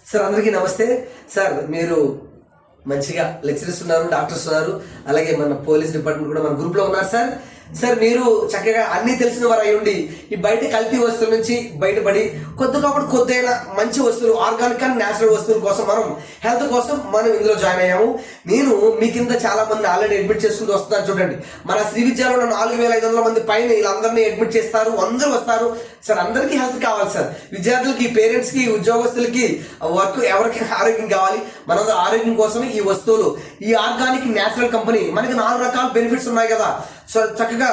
Sir అందరికీ నమస్తే. Sir మీరు మంచిగా లెక్చరర్స్ ఉన్నారు, డాక్టర్స్ ఉన్నారు, అలాగే మన పోలీస్ డిపార్ట్మెంట్ కూడా మన గ్రూప్ లో ఉన్నారు. సార్ సార్ మీరు చక్కగా అన్ని తెలిసిన వారు అయి ఉండి ఈ బయట కల్తీ వస్తువుల నుంచి బయటపడి కొద్దిగా మంచి వస్తువులు, ఆర్గానిక్ అండ్ న్యాచురల్ వస్తువుల కోసం మనం హెల్త్ కోసం మనం ఇందులో జాయిన్ అయ్యాము. నేను మీ కింద చాలా మంది ఆల్రెడీ అడ్మిట్ చేసుకుంటూ వస్తున్నారు. చూడండి, మన శ్రీ విద్యాలో 4500 మంది పైన వీళ్ళందరినీ అడ్మిట్ చేస్తారు, అందరూ వస్తారు. సార్ అందరికీ హెల్త్ కావాలి సార్, విద్యార్థులకి, పేరెంట్స్ కి, ఉద్యోగస్తులకి, వర్క్ ఎవరికి ఆరోగ్యం కావాలి. మన ఆరోగ్యం కోసం ఈ వస్తువులు, ఈ ఆర్గానిక్ న్యాచురల్ కంపెనీ మనకి 4 రకాల బెనిఫిట్స్ ఉన్నాయి కదా. సో చక్కగా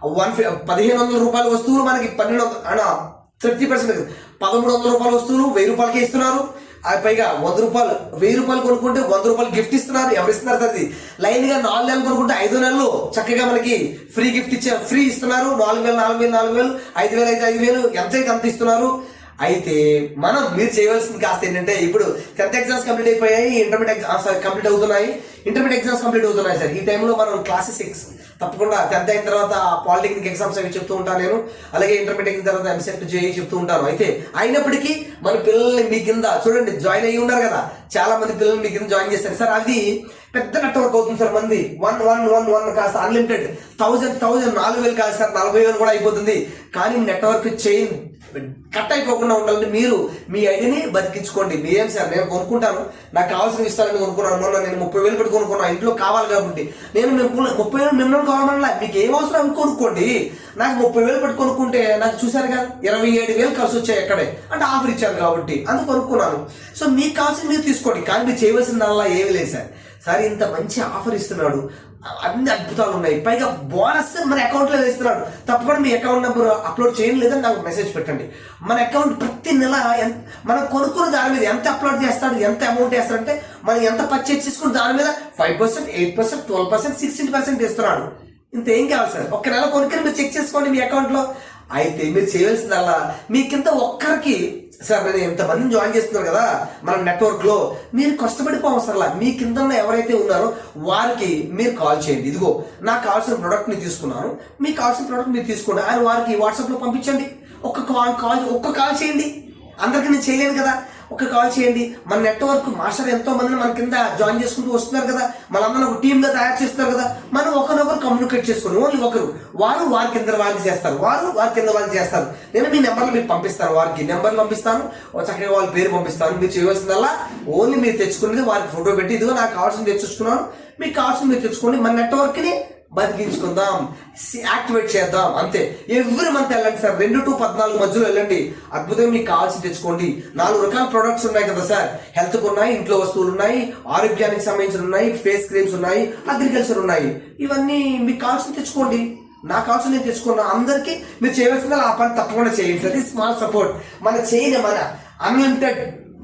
1500 రూపాయల వస్తువులు మనకి 30% 1300 రూపాయల వస్తువులు 1000 రూపాయలకి ఇస్తున్నారు. పైగా 1000 రూపాయలు కొనుక్కుంటే 100 రూపాయలు గిఫ్ట్ ఇస్తున్నారు. ఎవరు ఇస్తున్నారు సార్? ఇది లైన్ గా 4 నెలలు కొనుక్కుంటే 5 నెలలు చక్కగా మనకి ఫ్రీ గిఫ్ట్ ఫ్రీ ఇస్తున్నారు. 4000 5000 అయితే 5000 ఎంతైతే అంత ఇస్తున్నారు. అయితే మీరు చేయవలసింది కాస్త ఏంటంటే, ఇప్పుడు 10th ఎగ్జామ్స్ కంప్లీట్ అయిపోయాయి, ఇంటర్మీడియట్ ఎగ్జామ్స్ కంప్లీట్ అవుతున్నాయి. సార్ ఈ టైంలో మనం క్లాసెస్ 6 తప్పకుండా 10th అయిన తర్వాత పాలిటెక్నిక్ ఎగ్జామ్స్ అవి చెప్తూ ఉంటాను నేను, అలాగే ఇంటర్మీడియట్ అయిన తర్వాత ఎంసెట్ జేఈ చెప్తూ ఉంటాను. అయితే అయినప్పటికీ మన పిల్లల్ని మీ కింద చూడండి జాయిన్ అయ్యి ఉన్నారు కదా, చాలా మంది పిల్లల్ని మీ కింద జాయిన్ చేస్తారు సార్. అది పెద్ద నెట్వర్క్ అవుతుంది సార్. మంది 1 కాస్త అన్లిమిటెడ్ 1000 4000 కాదు సార్, 40,000 కూడా అయిపోతుంది. కానీ నెట్వర్క్ చైన్ కట్ అయిపోకుండా ఉండాలంటే మీరు మీ ఐడిని బతికించుకోండి. మీరేం సార్, నేను కొనుక్కుంటాను, నాకు కావాల్సిన ఇస్తానని కొనుక్కున్నాను. మొన్న నేను 30,000 పెట్టి కొనుక్కున్నాను, ఇంట్లో కావాలి కాబట్టి. నేను 30,000 మిమ్మల్ని కావాలన్నా మీకు ఏం అవసరం అవి కొనుక్కోండి. నాకు 30,000 పెట్టి కొనుక్కుంటే నాకు చూసారు కదా 27,000 కలిసి వచ్చాయి ఎక్కడే, అంటే ఆఫర్ ఇచ్చారు కాబట్టి అందుకు కొనుక్కున్నాను. సో మీకు కావాల్సింది మీరు తీసుకోండి, కానీ మీరు చేయవలసిందల్లా ఏమి లేదు సార్. సార్ ఇంత మంచి ఆఫర్ ఇస్తున్నాడు, అన్ని అద్భుతాలు ఉన్నాయి, పైగా బోనస్ మన అకౌంట్ లో వేస్తున్నాడు. తప్పకుండా మీ అకౌంట్ నెంబర్ అప్లోడ్ చేయండి, లేదని నాకు మెసేజ్ పెట్టండి. మన అకౌంట్ ప్రతి నెల మనం కొనుక్కున్న దాని మీద ఎంత అప్లోడ్ చేస్తాడు, ఎంత అమౌంట్ వేస్తాడంటే, మనం ఎంత పర్చేజ్ చేసుకుని దాని మీద 5%, 8%, 12%, 16% ఇస్తున్నాడు. ఇంత ఏం కావాలి సార్? ఒక్క నెల కొనుక్కొని మీరు చెక్ చేసుకోండి మీ అకౌంట్ లో. అయితే మీరు చేయవలసిందల్లా మీ కింద ఒక్కరికి, సార్ నేను ఎంతమందిని జాయిన్ చేస్తున్నారు కదా మన నెట్వర్క్ లో, మీరు కష్టపడిపోవసరలా. మీ కింద ఎవరైతే ఉన్నారో వారికి మీరు కాల్ చేయండి. ఇదిగో నాకు కావాల్సిన ప్రోడక్ట్ ని తీసుకున్నాను, మీకు కావాల్సిన ప్రోడక్ట్ మీరు తీసుకోండి అని వారికి వాట్సాప్ లో పంపించండి. ఒక్క కాల్ చేయండి. అందరికీ నేను చేయలేను కదా, ఒక కాల్ చేయండి. మన నెట్వర్క్ మాస్టర్ ఎంతో మందిని మన కింద జాయిన్ చేసుకుంటూ వస్తున్నారు కదా, మనందరం ఒక టీమ్ గా తయారు చేస్తున్నారు కదా. మనం ఒకరినొకరు కమ్యూనికేట్ చేసుకోండి. ఓన్లీ ఒకరు, వారి కింద వాళ్ళకి చేస్తారు, వారి కింద వాళ్ళకి చేస్తారు. నేను మీ నెంబర్లు మీకు పంపిస్తాను, వారికి నెంబర్లు పంపిస్తాను, చక్కగా వాళ్ళ పేరు పంపిస్తాను. మీరు చేయవలసిందల్లా ఓన్లీ మీరు తెచ్చుకునేది వారికి ఫోటో పెట్టి, ఇదిగో నాకు కావాల్సింది తెచ్చుకున్నాను, మీకు కావాల్సింది మీరు తెచ్చుకోండి. మన నెట్వర్క్ ని బతికించుకుందాం, యాక్టివేట్ చేద్దాం, అంతే. ఎవ్రీ మంత్ వెళ్ళండి సార్, 2 to 14 మధ్యలో వెళ్ళండి. అద్భుతంగా మీకు కావాల్సి తెచ్చుకోండి. 4 రకాల ప్రొడక్ట్స్ ఉన్నాయి కదా సార్, హెల్త్ కు ఉన్నాయి, ఇంట్లో వస్తువులు ఉన్నాయి, ఆరోగ్యానికి సంబంధించిన ఉన్నాయి, ఫేస్ క్రీమ్స్ ఉన్నాయి, అగ్రికల్చర్ ఉన్నాయి. ఇవన్నీ మీకు కావాల్సి తెచ్చుకోండి. నాకు కావాల్సి నేను తెచ్చుకున్నా. అందరికీ మీరు చేయవలసింది ఆ పని తప్పకుండా చేయండి సార్. ఇది స్మాల్ సపోర్ట్. మన అన్లిమిటెడ్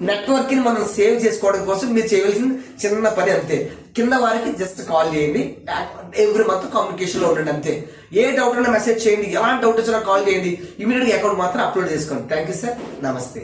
నెట్వర్క్ ని మనం సేవ్ చేసుకోవడం కోసం మీరు చేయవలసిన చిన్న పని అంతే. కింద వారికి జస్ట్ కాల్ చేయండి, ఎవ్రీ మంత్ కమ్యూనికేషన్ లో ఉండండి అంతే. ఏ డౌట్ అయినా మెసేజ్ చేయండి, ఎలాంటి డౌట్ వచ్చినా కాల్ చేయండి. ఇమీడియట్ గా అకౌంట్ మాత్రం అప్లోడ్ చేసుకోండి. థ్యాంక్ యూ సార్, నమస్తే.